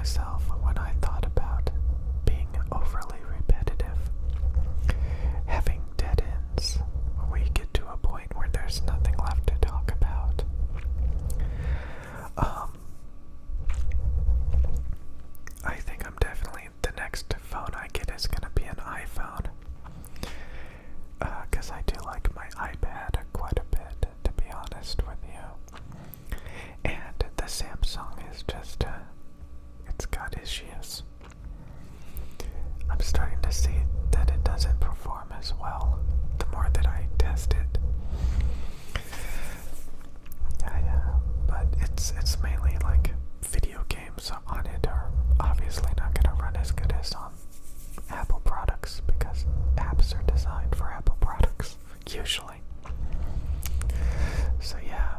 myself when I thought about being overly repetitive, having dead ends where you get to a point where there's nothing left to talk about. I think I'm definitely, the next phone I get is going to be an iPhone, because I do like my iPad quite a bit, to be honest with you. And the Samsung is just, it's got issues. I'm starting to see that it doesn't perform as well the more that I test it. But it's mainly like video games on it are obviously not going to run as good as on Apple products, because apps are designed for Apple products, usually. So yeah.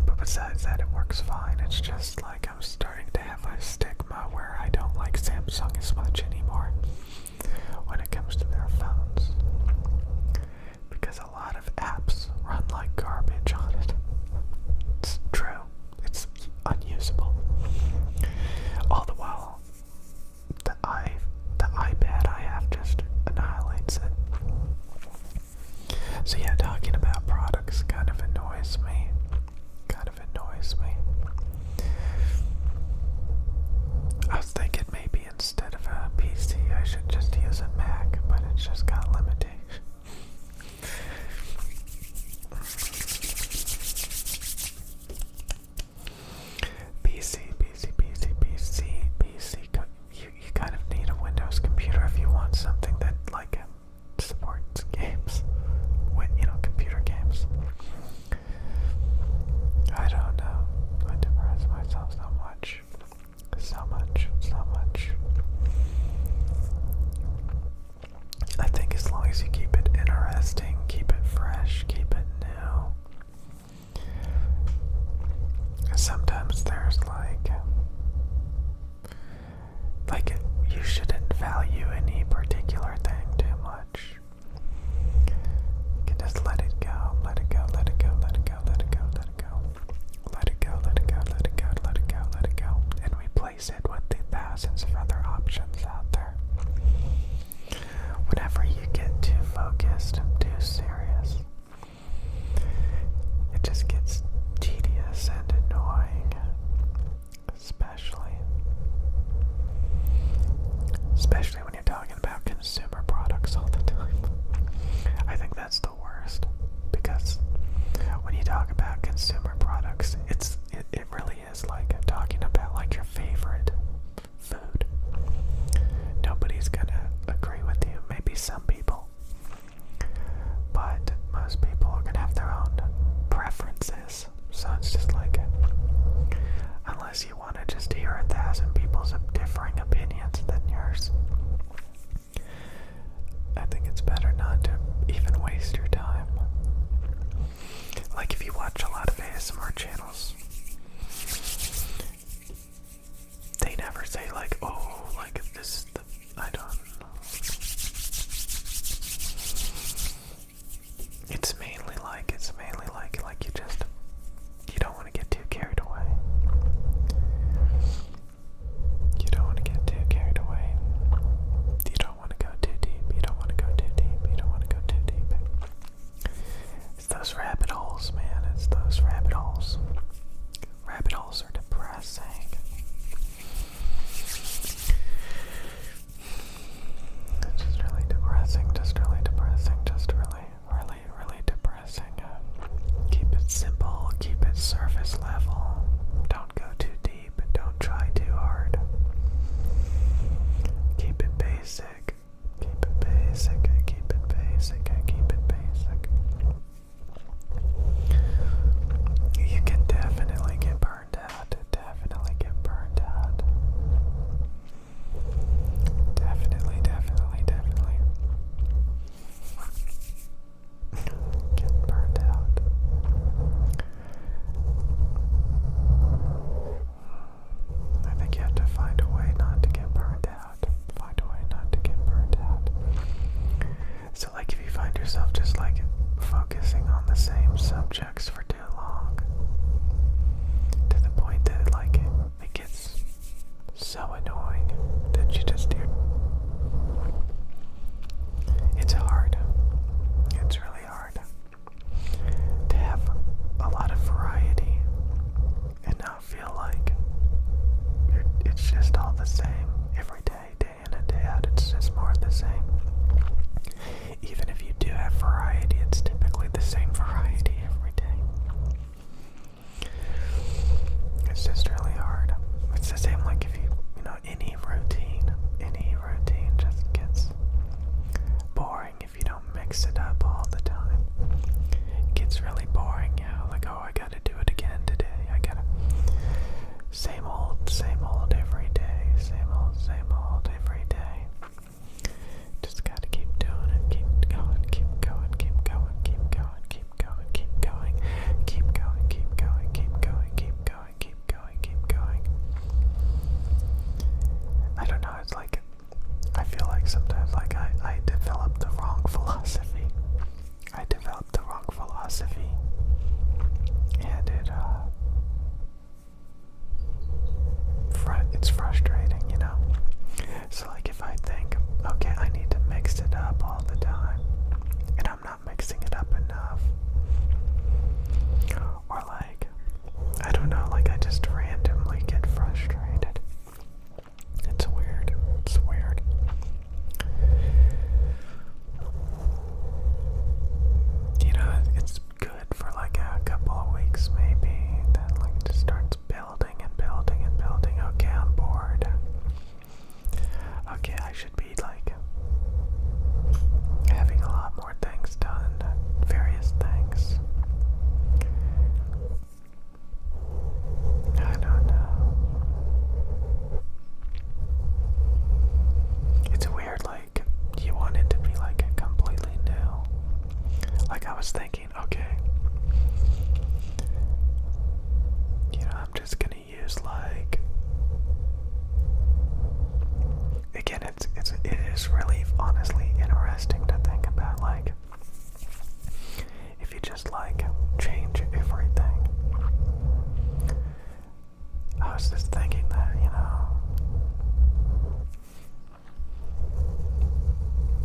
But besides that, it works fine. It's just like I'm starting to have a stigma where I don't like Samsung as much anymore when it comes to their phones, because a lot of apps run like garbage on it. It's true. It's unusable. All the while, the iPad I have just annihilates it. So yeah, talking about products kind of annoys me. I was thinking maybe instead of a PC I should just use a Mac, but it's just got limitations. You kind of need a Windows computer if you want something that like supports games, computer games. I don't know. I depress myself so much. I think as long as you keep it interesting, keep it fresh, keep it new. Sometimes there's you shouldn't value any particular thing too much. You can just let it go. And replace it with the thousands of other options out there. Whenever you get too focused and too serious, it just gets tedious and annoying, especially when you're talking about consumer products all the time. I think that's the worst, because when you talk about consumer products, it really is like talking about like your favorite food. Nobody's gonna agree with you. Maybe some people, but most people are gonna have their own preferences. So it's just like, unless you want to just hear 1,000 people's differing opinions than yours, I think it's better not to even waste your time. Like if you watch a lot of ASMR channels, they never say like, oh, like this is the, I don't know. It's mainly like you don't want to get too carried away. You don't want to get too carried away. You don't want to go too deep. It's those rabbit holes, man. It's those rabbit holes. same old every day. Same old every day. Just gotta keep doing it, keep going, keep going, keep going, keep going, keep going, keep going, keep going, keep going, keep going, keep going, keep going, keep going. I don't know, it's like, I feel like sometimes like I developed the wrong philosophy. I developed the wrong philosophy. And it's frustrating, you know? So like if I think, okay, I need to mix it up all the time, and I'm not mixing it up enough, or like, I don't know, like I just randomly get frustrated. It's weird. It's weird. You know, it's good for like a couple of weeks maybe, then like it just starts building and building and building. Okay, I'm bored. Okay, I should be like having a lot more things done, various things. I don't know. It's weird, like, you want it to be like a completely new. Like I was thinking, okay, you know, I'm just gonna use like, again, it is really honestly interesting to think about, like, if you just like change everything. I was just thinking that, you know,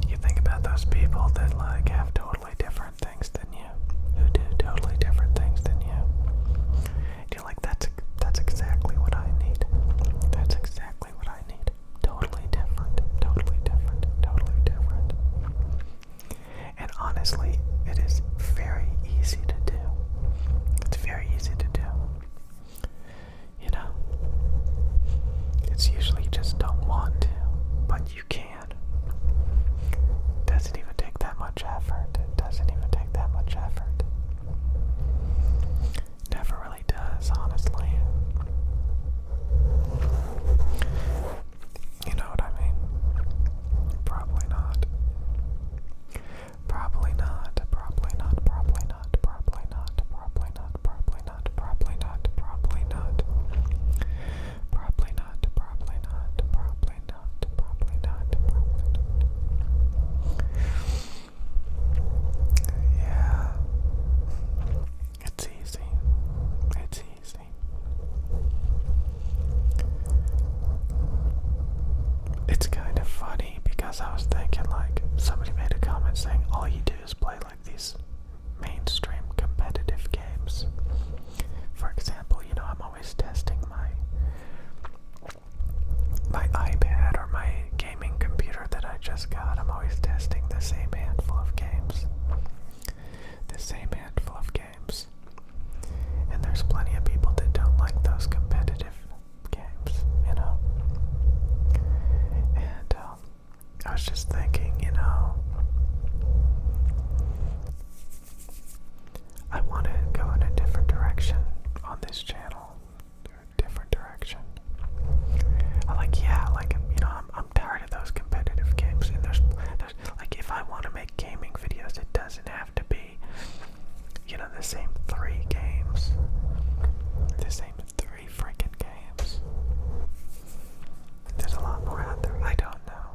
you think about those people that like have totally different things than you, who do totally different things than you. And you're like, that's exactly what I need. That's exactly what I need. Totally different, totally different, totally different. And honestly, it is very easy to do. It's very easy to do. You know? It's usually you just don't want to, but you can. It doesn't even take that much effort. It doesn't even take that much effort. Never really does, honestly. You know what I mean? Probably not. Probably not. Probably not. Probably not. Probably not. Probably not. Probably not. Probably not. Probably not. Probably not. Probably not. Probably not. Probably not. Probably not. Yeah. It's easy. It's easy. It's kind of funny because I was thinking, like, somebody made a comment saying all you do is play like these mainstream competitive games. For example, you know, I'm always testing my iPad or my gaming computer that I just got. I'm always testing the same handful of games. The same handful of games. And there's plenty of people that don't like those competitive games, you know. And I was just thinking, you know, I want to go in a different direction on this channel. Different direction. I like, yeah, like, you know, I'm tired of those competitive games. And there's like, if I want to make gaming videos, it doesn't have to be, you know, the same 3 games. The same 3 freaking games. There's a lot more out there. I don't know.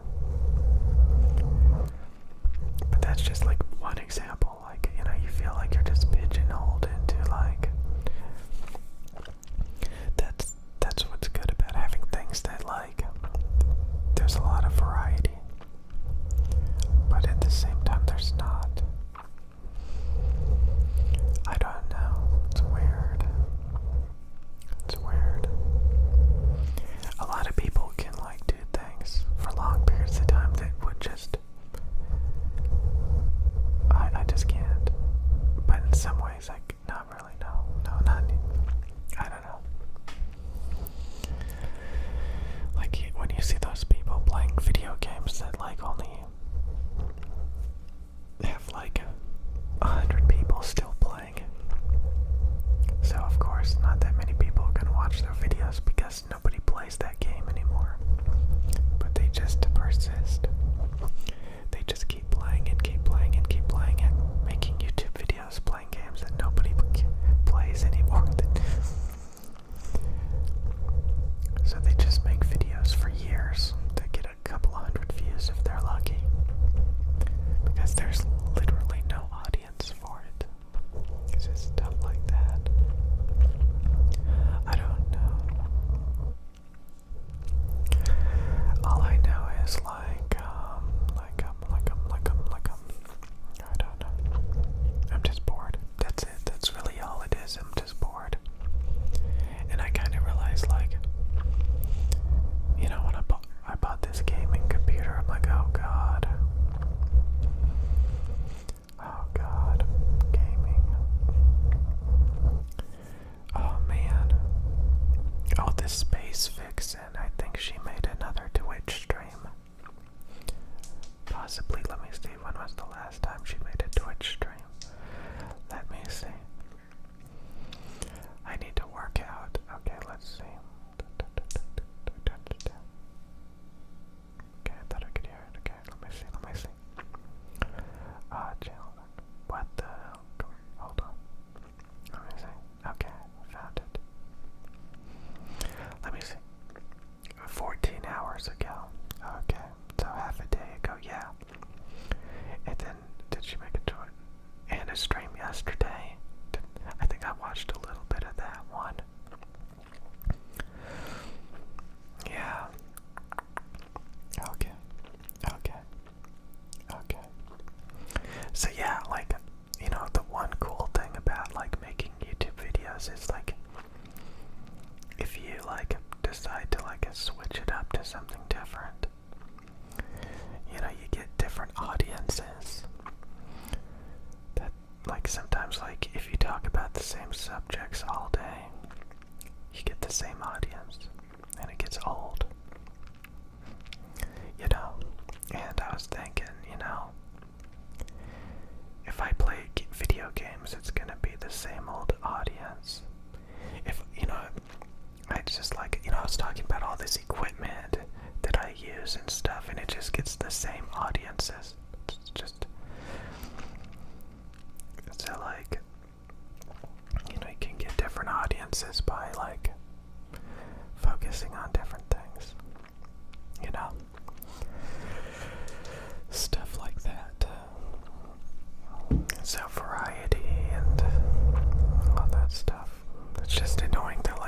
But that's just like one example. Like, you know, you feel like you're just pigeonholed into like, that's what's good about having things that like, there's a lot of variety. But at the same time, there's not. I don't know. It's weird. It's weird. A lot of people can like do things for long periods of time that would just, I just can't. But in some ways, like, not really, no, not, I don't know. Like, when you see those people playing video games that like only have like 100 people still playing, so of course not that many people can watch watch their videos because nobody plays that game anymore. But they just persist. They just keep playing it, keep playing it, keep playing it, making YouTube videos playing games that nobody plays anymore. So they just make videos for years to get a couple hundred views if they're lucky. Because there's literally no audience for it. It's just stuff like that. I don't know. All I know is I don't know. I'm just bored. That's it. That's really all it is. I'm just bored. And I kind of realized, when I bought this gaming computer, I'm like, oh god. Oh god. Gaming. Oh man. Oh, this Space Vixen. I think she made another Twitch stream. Possibly. Let me see. When was the last time she made a Twitch stream? Let me see. I need to work out. Okay, let's see. Okay, I thought I could hear it. Okay, let me see. Channel. What the hell? Hold on. Let me see. Okay, found it. Let me see. 14 hours ago. Okay, so half a day ago, yeah. And then, did she make a joint and a stream yesterday? I think I watched a little bit of that one. Yeah. Okay. So yeah, the one cool thing about making YouTube videos is if you decide to switch it up to something different, you get different audiences. That sometimes if you talk about the same subjects all day, you get the same audience and it gets old. And I was thinking, if I play video games, it's gonna be the same old audience. If, I just I was talking about all this equipment that I use and stuff, and it just gets the same audiences. It's just, so you can get different audiences by focusing on different things. Stuff like that. So variety and all that stuff. It's just annoying that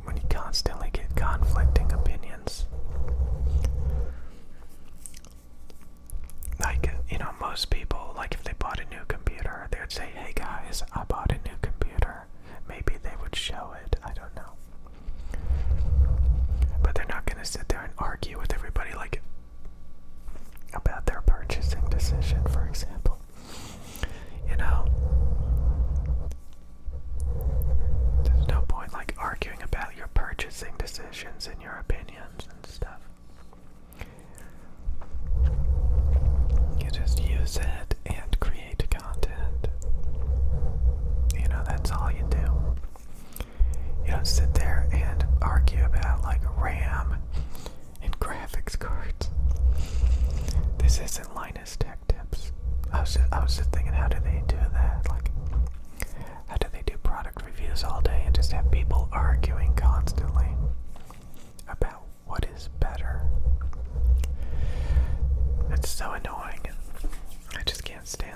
when you constantly get conflicting opinions. Most people, if they bought a new computer, they would say, hey guys, I bought a new computer. Maybe they would show it. I don't know. But they're not going to sit there and argue with everybody about their purchasing decision, for example. There's no point arguing about your purchasing decisions and your opinions and stuff. You just use it and create content. That's all you do. You don't sit there and argue about RAM and graphics cards. This isn't Linus Tech Tips. I was just thinking, how do they do that? How do they do product reviews all day and just have people arguing constantly about what is better? It's so annoying. I just can't stand